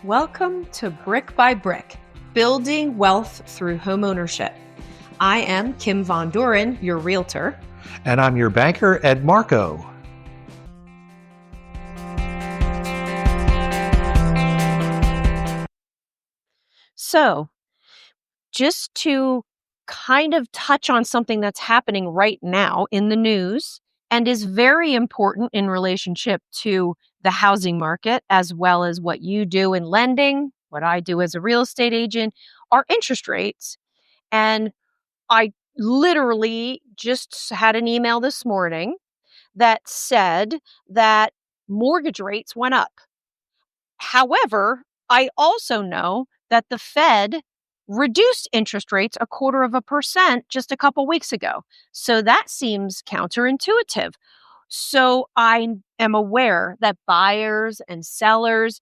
Welcome to Brick by Brick, Building Wealth Through Homeownership. I am Kim Von Dohren, your realtor. And I'm your banker, Ed Marko. So, just to kind of touch on something that's happening right now in the news and is very important in relationship to the housing market, as well as what you do in lending, what I do as a real estate agent, are interest rates. And I literally just had an email this morning that said that mortgage rates went up. However, I also know that the Fed reduced interest rates 0.25% just a couple weeks ago. So that seems counterintuitive. So I am aware that buyers and sellers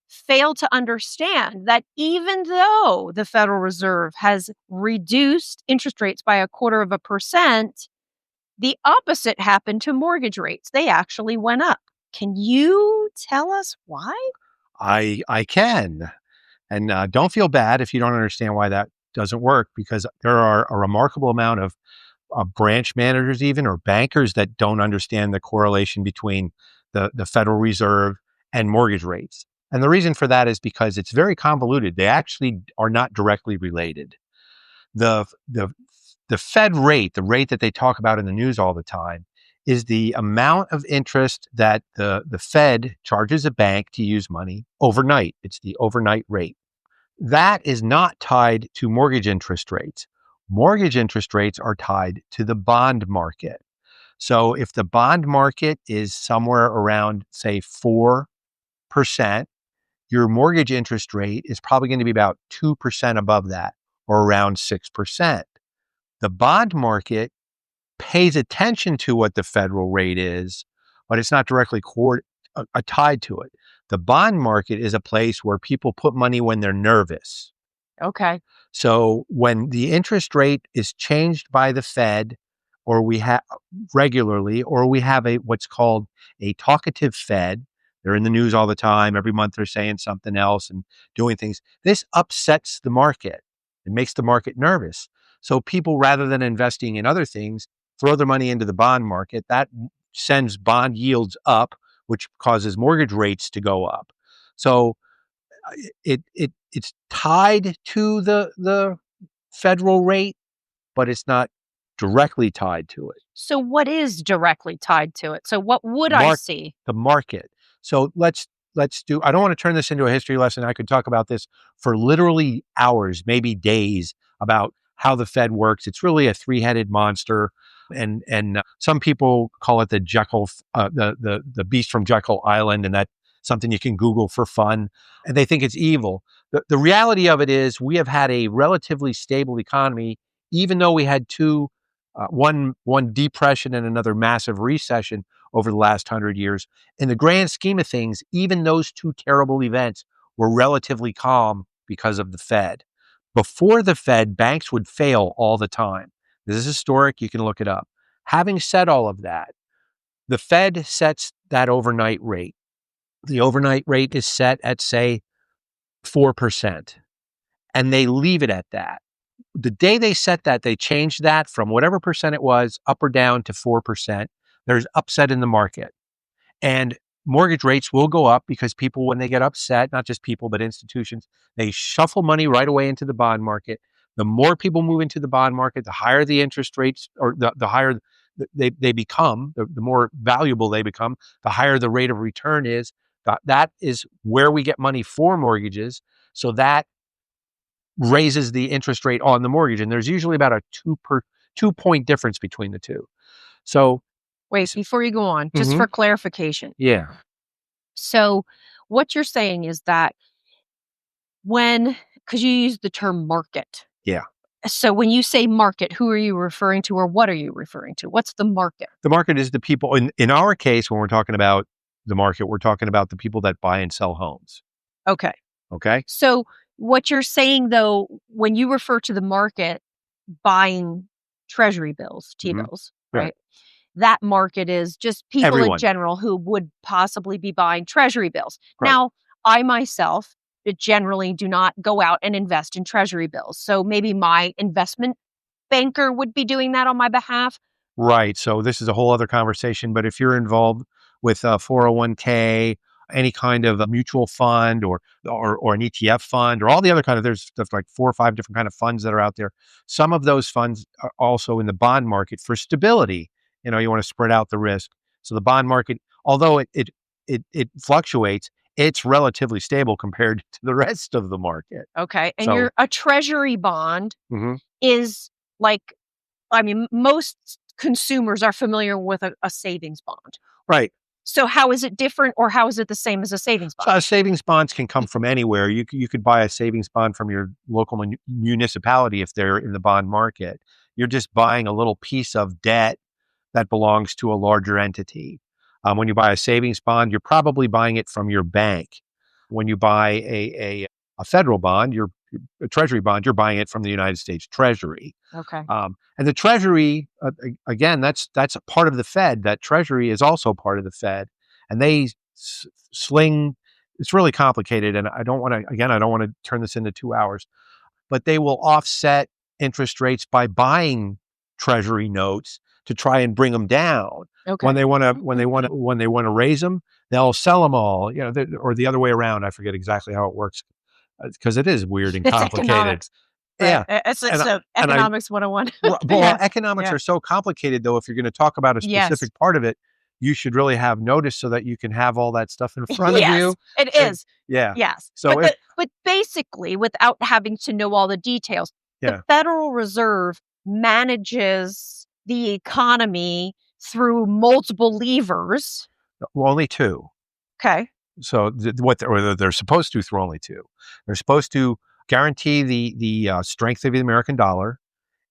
fail to understand that even though the Federal Reserve has reduced interest rates by 0.25%, the opposite happened to mortgage rates. They actually went up. Can you tell us why? I can. And don't feel bad if you don't understand why that doesn't work, because there are a remarkable amount of branch managers even, or bankers, that don't understand the correlation between the Federal Reserve and mortgage rates. And the reason for that is because it's very convoluted. They actually are not directly related. The Fed rate, the rate that they talk about in the news all the time, is the amount of interest that the Fed charges a bank to use money overnight. It's the overnight rate. That is not tied to mortgage interest rates. Mortgage interest rates are tied to the bond market. So if the bond market is somewhere around, say, 4%, your mortgage interest rate is probably going to be about 2% above that, or around 6%. The bond market pays attention to what the federal rate is, but it's not directly tied to it. The bond market is a place where people put money when they're nervous. Okay. So when the interest rate is changed by the Fed, or we have regularly, or we have what's called a talkative Fed, they're in the news all the time. Every month they're saying something else and doing things. This upsets the market. It makes the market nervous. So people, rather than investing in other things, throw their money into the bond market. That sends bond yields up, which causes mortgage rates to go up. So it's tied to the federal rate, but it's not directly tied to it. So what is directly tied to it? So what would I see? The market. So let's do, I don't want to turn this into a history lesson. I could talk about this for literally hours, maybe days, about how the Fed works. It's really a three-headed monster. And some people call it the Jekyll, the beast from Jekyll Island, and that's something you can Google for fun. And they think it's evil. The reality of it is we have had a relatively stable economy, even though we had one depression and another massive recession over the last 100 years. In the grand scheme of things, even those two terrible events were relatively calm because of the Fed. Before the Fed, banks would fail all the time. This is historic. You can look it up. Having said all of that, the Fed sets that overnight rate. The overnight rate is set at, say, 4%, and they leave it at that. The day they set that, they change that from whatever percent it was up or down to 4%. There's upset in the market. And mortgage rates will go up because people, when they get upset, not just people, but institutions, they shuffle money right away into the bond market. The more people move into the bond market, the higher the interest rates, or the higher they become, the more valuable they become, the higher the rate of return is. That is where we get money for mortgages. So that raises the interest rate on the mortgage. And there's usually about a 2-point difference between the two. So wait, before you go on, just for clarification. Yeah. So what you're saying is that because you use the term market. Yeah. So when you say market, who are you referring to, or what are you referring to? What's the market? The market is the people. In our case, when we're talking about the market, we're talking about the people that buy and sell homes. Okay. Okay. So what you're saying, though, when you refer to the market buying Treasury bills, T-bills, right? That market is just people in general who would possibly be buying Treasury bills. Right. Now, I myself generally do not go out and invest in Treasury bills. So maybe my investment banker would be doing that on my behalf. Right. So this is a whole other conversation. But if you're involved with a 401k, any kind of a mutual fund or an ETF fund or all the other kind of, there's like 4 or 5 different kind of funds that are out there. Some of those funds are also in the bond market for stability. You want to spread out the risk. So the bond market, although it fluctuates, it's relatively stable compared to the rest of the market. Okay. And So, a Treasury bond mhm. is like, most consumers are familiar with a savings bond. Right. So how is it different, or how is it the same as a savings bond? So savings bonds can come from anywhere. You could buy a savings bond from your local municipality if they're in the bond market. You're just buying a little piece of debt that belongs to a larger entity. When you buy a savings bond, you're probably buying it from your bank. When you buy a federal bond, a Treasury bond, you're buying it from the United States Treasury. Okay. And the Treasury, again, that's a part of the Fed. That Treasury is also part of the Fed, and they sling. It's really complicated, and I don't want to turn this into 2 hours, but they will offset interest rates by buying Treasury notes to try and bring them down. Okay. When they want to raise them, they'll sell them all. Or the other way around. I forget exactly how it works because it is weird and It's complicated. economics. Yeah. It's And economics 101. Well, Yeah. economics Yeah. are so complicated, though. If you're going to talk about a Yes. specific part of it, you should really have notice so that you can have all that stuff in front of Yes, you. it And- is. Yeah. Yes. So But basically, without having to know all the details, Yeah. the Federal Reserve manages the economy through multiple levers. Well, only 2. Okay. So they're supposed to through only 2. They're supposed to guarantee the strength of the American dollar,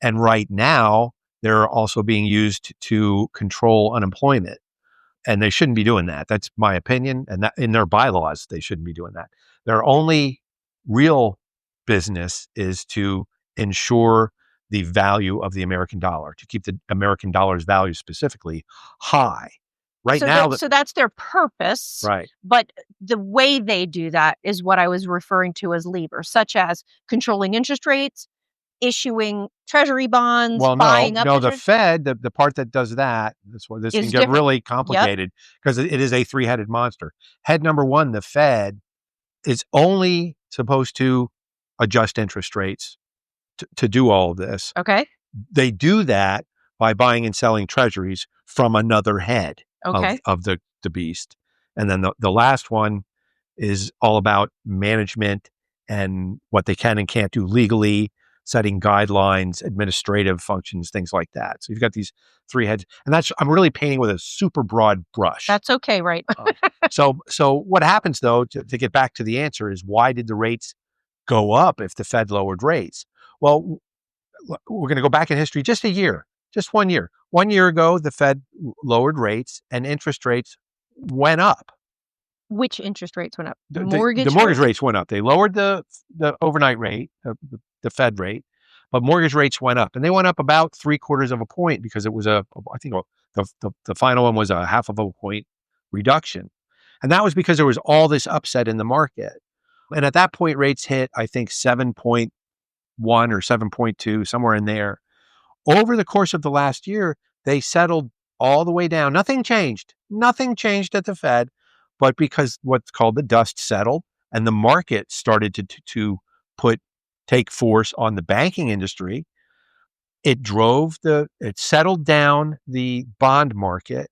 and right now they're also being used to control unemployment. And they shouldn't be doing that. That's my opinion. And that in their bylaws, they shouldn't be doing that. Their only real business is to ensure the value of the American dollar, to keep the American dollar's value specifically high. Right now, So that's their purpose. right. But the way they do that is what I was referring to as levers, such as controlling interest rates, issuing Treasury bonds, Well, buying up the interest. Fed, the part that does that, that's why this Is can get different. really complicated because it is a 3-headed monster. Head number 1, the Fed, is only supposed to adjust interest rates to do all of this. Okay. They do that by buying and selling treasuries from another head Okay. of the beast. And then the last one is all about management and what they can and can't do legally, setting guidelines, administrative functions, things like that. So you've got these 3 heads, and I'm really painting with a super broad brush. That's okay, right? So what happens though, to get back to the answer, is why did the rates go up if the Fed lowered rates? Well, we're going to go back in history just 1 year. 1 year ago, the Fed lowered rates and interest rates went up. Which interest rates went up? The mortgage rates went up. They lowered the overnight rate, the Fed rate, but mortgage rates went up, and they went up about 3/4 of a point because it was I think the final one was a 1/2 of a point reduction, and that was because there was all this upset in the market, and at that point rates hit, I think, 7.1 or 7.2, somewhere in there. Over the course of the last year, they settled all the way down. Nothing changed at the Fed, but because what's called the dust settled and the market started to take force on the banking industry, it settled down the bond market,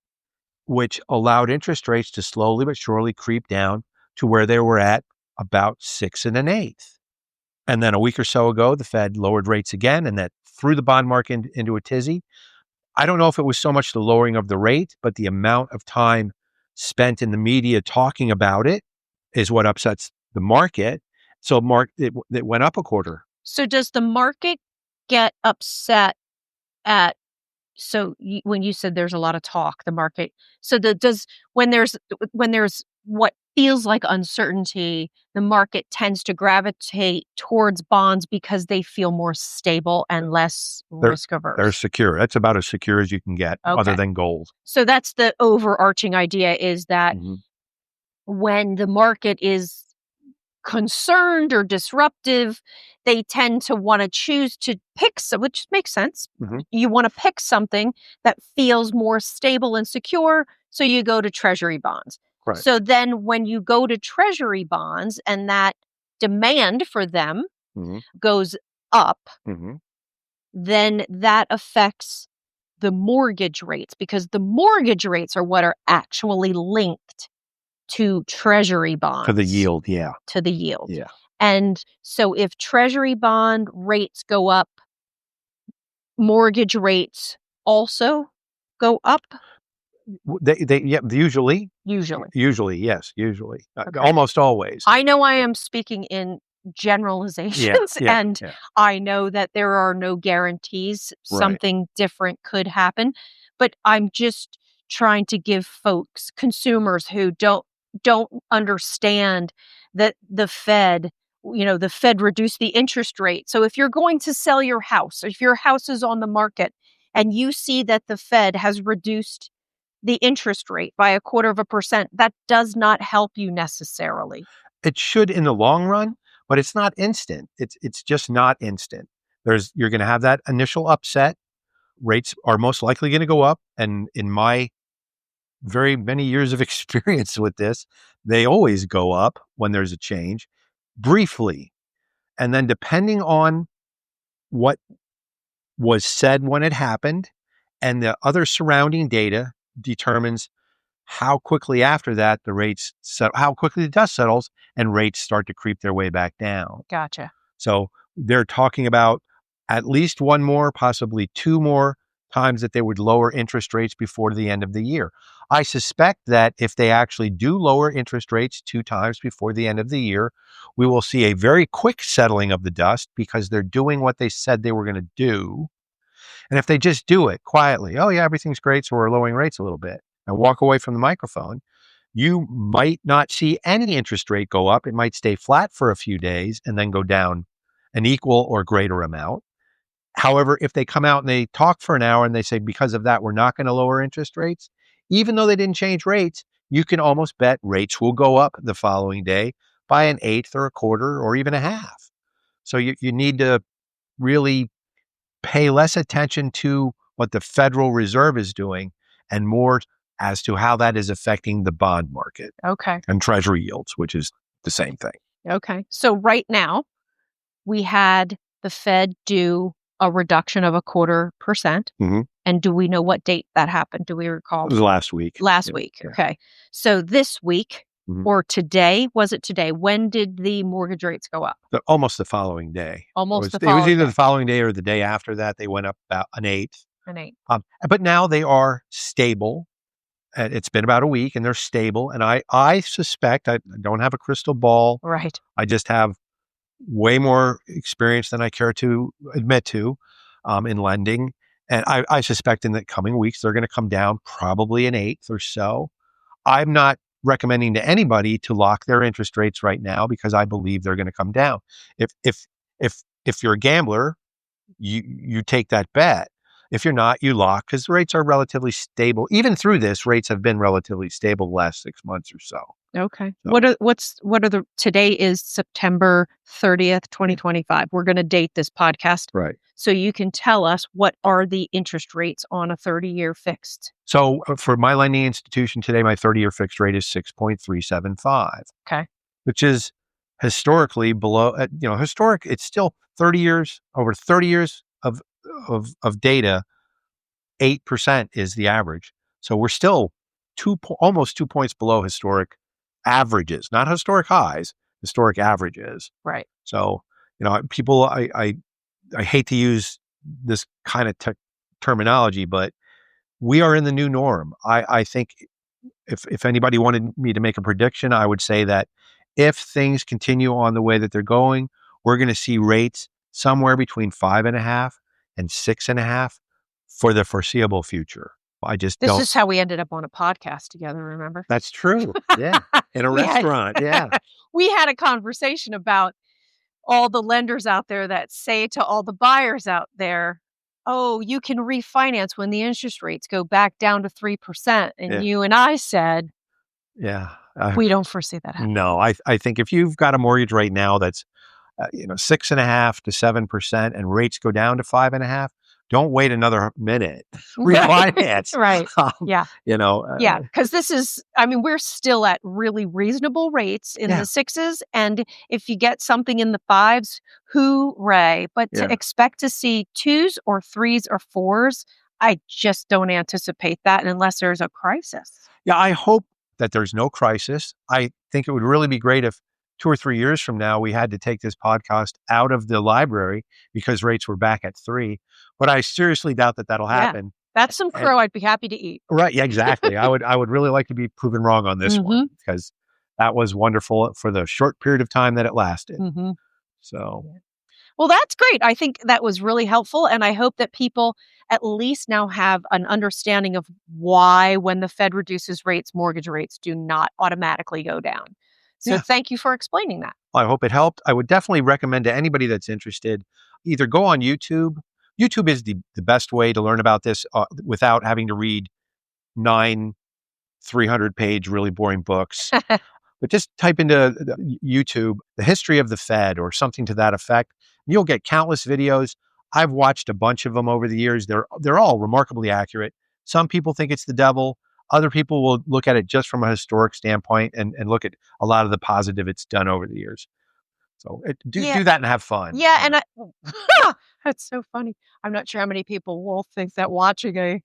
which allowed interest rates to slowly but surely creep down to where they were at about 6 1/8. And then a week or so ago, the Fed lowered rates again, and that threw the bond market into a tizzy. I don't know if it was so much the lowering of the rate, but the amount of time spent in the media talking about it is what upsets the market. So it went up 1/4. So does the market get upset at, when you said there's a lot of talk, the market, so when there's what feels like uncertainty, the market tends to gravitate towards bonds because they feel more stable and less risk averse. They're secure. That's about as secure as you can get, other Okay. than gold. So that's the overarching idea, is that Mhm. when the market is concerned or disruptive, they tend to want to choose to pick some, which makes sense. Mhm. You want to pick something that feels more stable and secure, so you go to Treasury bonds. Right. So then when you go to Treasury bonds and that demand for them Mhm. goes up, Mhm. then that affects the mortgage rates, because the mortgage rates are what are actually linked to Treasury bonds. To the yield, yeah. To the yield. Yeah. And so if Treasury bond rates go up, mortgage rates also go up, Yeah, usually, usually. yes, usually. Okay. Almost always. I know I am speaking in generalizations, Yeah. and Yeah. I know that there are no guarantees. Right. Something different could happen, but I'm just trying to give folks, consumers who don't understand that the Fed, the Fed reduced the interest rate. So if you're going to sell your house, if your house is on the market and you see that the Fed has reduced the interest rate by 0.25%, that does not help you necessarily. It should in the long run, but it's not instant. It's just not instant. You're going to have that initial upset. Rates are most likely going to go up, and in my very many years of experience with this, they always go up when there's a change, briefly, and then depending on what was said when it happened and the other surrounding data determines how quickly after that how quickly the dust settles and rates start to creep their way back down. Gotcha. So they're talking about at least one more, possibly two more times that they would lower interest rates before the end of the year. I suspect that if they actually do lower interest rates 2 times before the end of the year, we will see a very quick settling of the dust because they're doing what they said they were going to do. And if they just do it quietly, oh yeah, everything's great, so we're lowering rates a little bit, and walk away from the microphone, you might not see any interest rate go up. It might stay flat for a few days and then go down an equal or greater amount. However, if they come out and they talk for an hour and they say, because of that, we're not going to lower interest rates, even though they didn't change rates, you can almost bet rates will go up the following day by an eighth or a quarter or even a half. So you need to really pay less attention to what the Federal Reserve is doing and more as to how that is affecting the bond market. Okay. And Treasury yields, which is the same thing. Okay. So right now, we had the Fed do a reduction of 0.25%. Mm-hmm. And do we know what date that happened? Do we recall? It was last week. Last week. Yeah. Okay. So this week, or today, was it today? When did the mortgage rates go up? Almost the following day. The It was following either day. the following day or the day after that. They went up about an eighth. An eighth. But now they are stable. It's been about a week and they're stable. And I suspect, I don't have a crystal ball. Right. I just have way more experience than I care to admit to in lending. And I suspect in the coming weeks, they're going to come down probably an eighth or so. I'm not recommending to anybody to lock their interest rates right now because I believe they're going to come down. If you're a gambler, you take that bet. If you're not, you lock because the rates are relatively stable. Even through this, rates have been relatively stable the last 6 months or so. Okay. So. Today is September 30th, 2025. We're going to date this podcast. Right. So you can tell us what are the interest rates on a 30-year fixed. So for my lending institution today, my 30-year fixed rate is 6.375. Okay. Which is historically below, it's still 30 years, over 30 years of data, 8% is the average. So we're still almost 2 points below historic averages, not historic highs, historic averages. Right. So, people, I hate to use this kind of terminology, but we are in the new norm. I think if anybody wanted me to make a prediction, I would say that if things continue on the way that they're going, we're going to see rates somewhere between 5.5 and 6.5 for the foreseeable future. This is how we ended up on a podcast together, remember? That's true. Yeah. In a restaurant. Yeah. We had a conversation about all the lenders out there that say to all the buyers out there, oh, you can refinance when the interest rates go back down to 3%. And you and I said, yeah, We don't foresee that happening. No, I think if you've got a mortgage right now that's 6.5% to 7%, and rates go down to 5.5%, don't wait another minute. Refinance. Right. Yeah. Yeah. Because we're still at really reasonable rates in the sixes. And if you get something in the fives, hooray. But to expect to see twos or threes or fours, I just don't anticipate that unless there's a crisis. Yeah, I hope that there's no crisis. I think it would really be great if 2 or 3 years from now, we had to take this podcast out of the library because rates were back at 3. But I seriously doubt that that'll happen. That's some crow I'd be happy to eat. Right. Yeah, exactly. I would really like to be proven wrong on this one, because that was wonderful for the short period of time that it lasted. So. Well, that's great. I think that was really helpful. And I hope that people at least now have an understanding of why, when the Fed reduces rates, mortgage rates do not automatically go down. So thank you for explaining that. I hope it helped. I would definitely recommend to anybody that's interested, either go on YouTube. YouTube is the best way to learn about this without having to read 9 300-page really boring books. But just type into YouTube, the history of the Fed or something to that effect. You'll get countless videos. I've watched a bunch of them over the years. They're all remarkably accurate. Some people think it's the devil. Other people will look at it just from a historic standpoint and look at a lot of the positive it's done over the years. So do that and have fun. Yeah, and that's so funny. I'm not sure how many people will think that watching a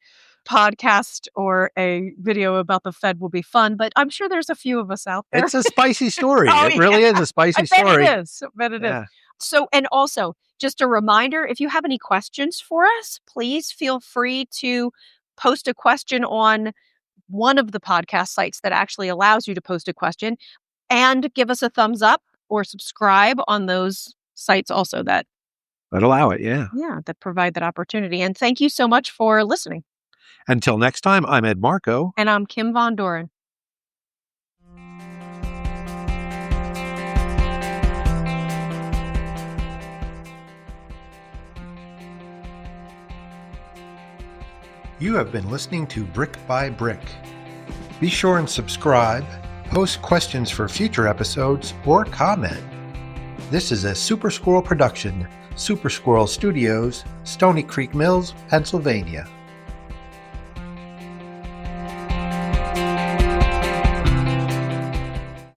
podcast or a video about the Fed will be fun, but I'm sure there's a few of us out there. It's a spicy story. It really is a spicy story. It is. I bet it is. So, and also, just a reminder, if you have any questions for us, please feel free to post a question on one of the podcast sites that actually allows you to post a question, and give us a thumbs up or subscribe on those sites also that allow it. Yeah, that provide that opportunity. And thank you so much for listening. Until next time, I'm Ed Marko. And I'm Kim Von Dohren. You have been listening to Brick by Brick. Be sure and subscribe, post questions for future episodes, or comment. This is a Super Squirrel production, Super Squirrel Studios, Stony Creek Mills, Pennsylvania.